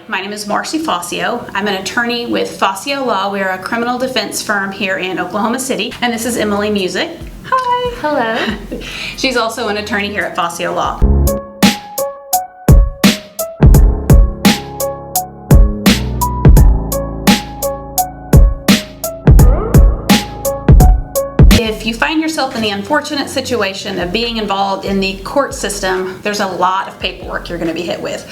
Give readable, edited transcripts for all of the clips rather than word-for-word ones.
my name is Marcy Fosio. I'm an attorney with Fosio Law. We are a criminal defense firm here in Oklahoma City, and this is Emily Music. Hi. Hello. She's also an attorney here at Fosio Law. If you find yourself in the unfortunate situation of being involved in the court system, there's a lot of paperwork you're going to be hit with.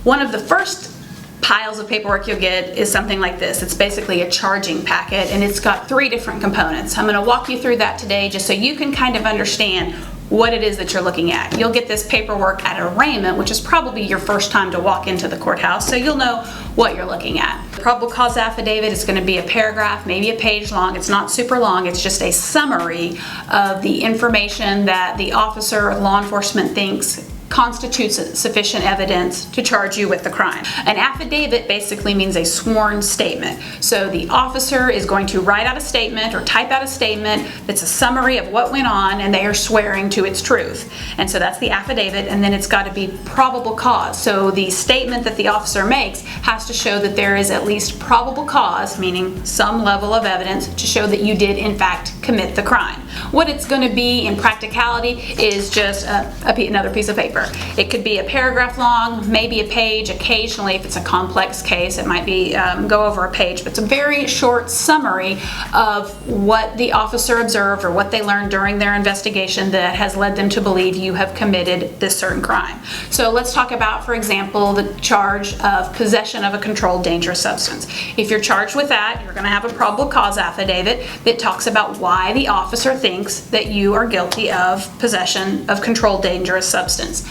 One of the first piles of paperwork you'll get is something like this. It's basically a charging packet, and it's got 3 different components. I'm going to walk you through that today just so you can kind of understand what it is that you're looking at. You'll get this paperwork at arraignment, which is probably your first time to walk into the courthouse, so you'll know what you're looking at. The probable cause affidavit is going to be a paragraph, maybe a page long. It's not super long. It's just a summary of the information that the officer or law enforcement thinks constitutes sufficient evidence to charge you with the crime. An affidavit basically means a sworn statement. So the officer is going to write out a statement or type out a statement that's a summary of what went on, and they are swearing to its truth. And so that's the affidavit, and then it's got to be probable cause. So the statement that the officer makes has to show that there is at least probable cause, meaning some level of evidence to show that you did in fact commit the crime. What it's going to be in practicality is just another piece of paper. It could be a paragraph long, maybe a page. Occasionally, if it's a complex case, it might be go over a page, but it's a very short summary of what the officer observed or what they learned during their investigation that has led them to believe you have committed this certain crime. So let's talk about, for example, the charge of possession of a controlled dangerous substance. If you're charged with that, you're going to have a probable cause affidavit that talks about why the officer thinks that you are guilty of possession of controlled dangerous substance.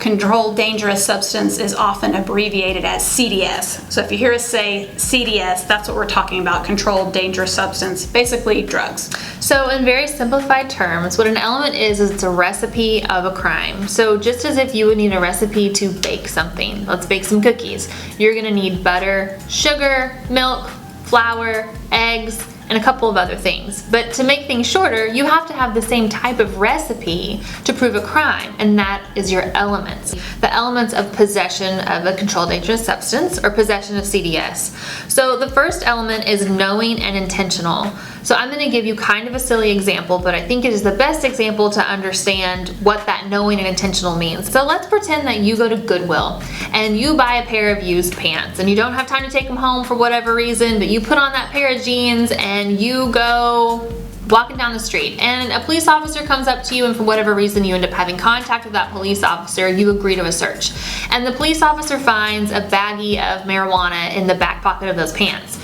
Controlled dangerous substance is often abbreviated as CDS. So if you hear us say CDS, that's what we're talking about, controlled dangerous substance, basically drugs. So in very simplified terms, what an element is it's a recipe of a crime. So just as if you would need a recipe to bake something, let's bake some cookies, you're going to need butter, sugar, milk, flour, eggs, and a couple of other things. But to make things shorter, you have to have the same type of recipe to prove a crime, and that is your elements. The elements of possession of a controlled dangerous substance or possession of CDS. So the first element is knowing and intentional. So I'm going to give you kind of a silly example, but I think it is the best example to understand what that knowing and intentional means. So let's pretend that you go to Goodwill and you buy a pair of used pants and you don't have time to take them home for whatever reason, but you put on that pair of jeans and you go walking down the street and a police officer comes up to you, and for whatever reason you end up having contact with that police officer. You agree to a search and the police officer finds a baggie of marijuana in the back pocket of those pants.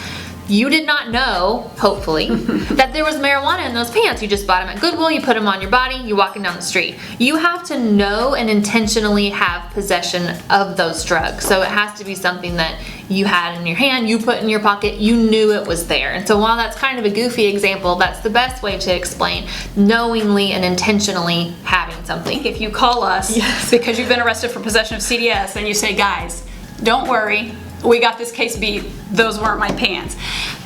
You did not know, hopefully, that there was marijuana in those pants. You just bought them at Goodwill, you put them on your body, you're walking down the street. You have to know and intentionally have possession of those drugs. So it has to be something that you had in your hand, you put in your pocket, you knew it was there. And so while that's kind of a goofy example, that's the best way to explain knowingly and intentionally having something. If you call us because you've been arrested for possession of CDS and you say, guys, don't worry, we got this case beat, those weren't my pants.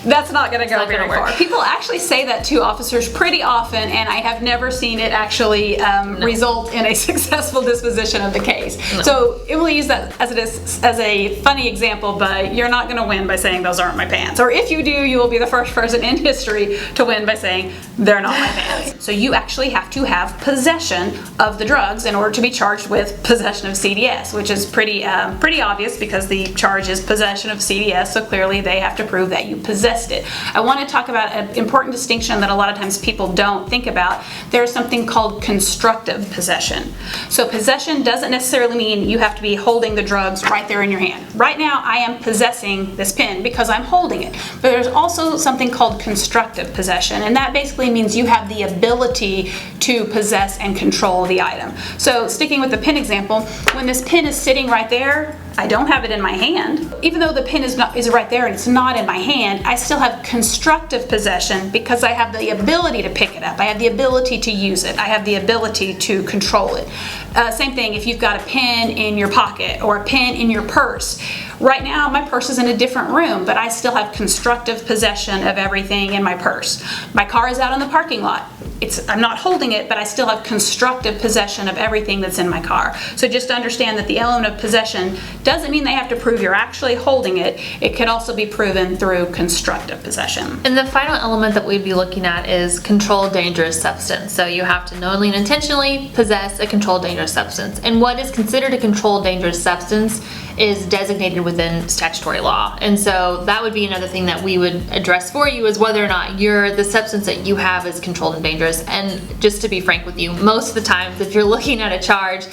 That's not going to go very far. People actually say that to officers pretty often, and I have never seen it actually result in a successful disposition of the case. No. So it will use that as a funny example, but you're not going to win by saying those aren't my pants. Or if you do, you will be the first person in history to win by saying they're not my pants. So you actually have to have possession of the drugs in order to be charged with possession of CDS, which is pretty obvious because the charge is possession of CDS, so clearly they have to prove that you possessed it. I want to talk about an important distinction that a lot of times people don't think about. There's something called constructive possession. So possession doesn't necessarily mean you have to be holding the drugs right there in your hand. Right now I am possessing this pen because I'm holding it, but there's also something called constructive possession, and that basically means you have the ability to possess and control the item. So sticking with the pen example, when this pen is sitting right there, I don't have it in my hand. Even though the pen is right there and it's not in my hand, I still have constructive possession because I have the ability to pick it up. I have the ability to use it. I have the ability to control it. Same thing if you've got a pen in your pocket or a pen in your purse. Right now my purse is in a different room, but I still have constructive possession of everything in my purse. My car is out in the parking lot. I'm not holding it, but I still have constructive possession of everything that's in my car. So just understand that the element of possession doesn't mean they have to prove you're actually holding it. It could also be proven through constructive possession. And the final element that we'd be looking at is controlled dangerous substance. So you have to knowingly and intentionally possess a controlled dangerous substance. And what is considered a controlled dangerous substance is designated within statutory law. And so that would be another thing that we would address for you, is whether or not the substance that you have is controlled and dangerous. And just to be frank with you, most of the times if you're looking at a charge,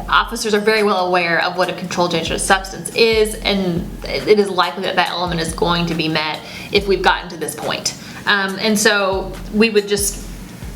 officers are very well aware of what a controlled dangerous substance is, and it is likely that that element is going to be met if we've gotten to this point. And so we would just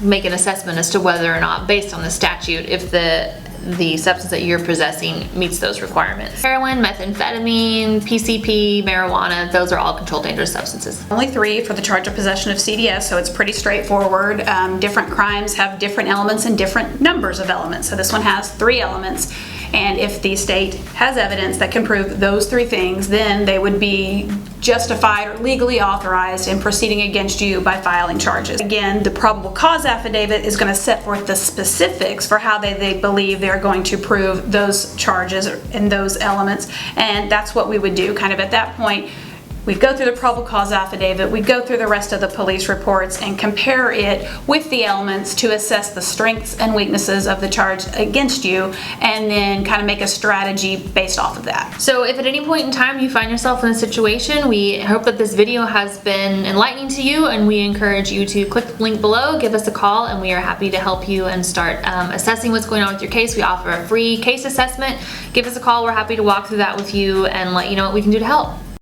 make an assessment as to whether or not, based on the statute, if the substance that you're possessing meets those requirements. Heroin, methamphetamine, PCP, marijuana, those are all controlled dangerous substances. Only 3 for the charge of possession of CDS, so it's pretty straightforward. Different crimes have different elements and different numbers of elements. So this one has 3 elements, and if the state has evidence that can prove those 3 things, then they would be justified or legally authorized in proceeding against you by filing charges. Again, the probable cause affidavit is going to set forth the specifics for how they believe they're going to prove those charges and those elements, and that's what we would do. Kind of at that point, we'd go through the probable cause affidavit, we'd go through the rest of the police reports and compare it with the elements to assess the strengths and weaknesses of the charge against you, and then kind of make a strategy based off of that. So if at any point in time you find yourself in a situation, we hope that this video has been enlightening to you, and we encourage you to click the link below, give us a call, and we are happy to help you and start assessing what's going on with your case. We offer a free case assessment. Give us a call. We're happy to walk through that with you and let you know what we can do to help.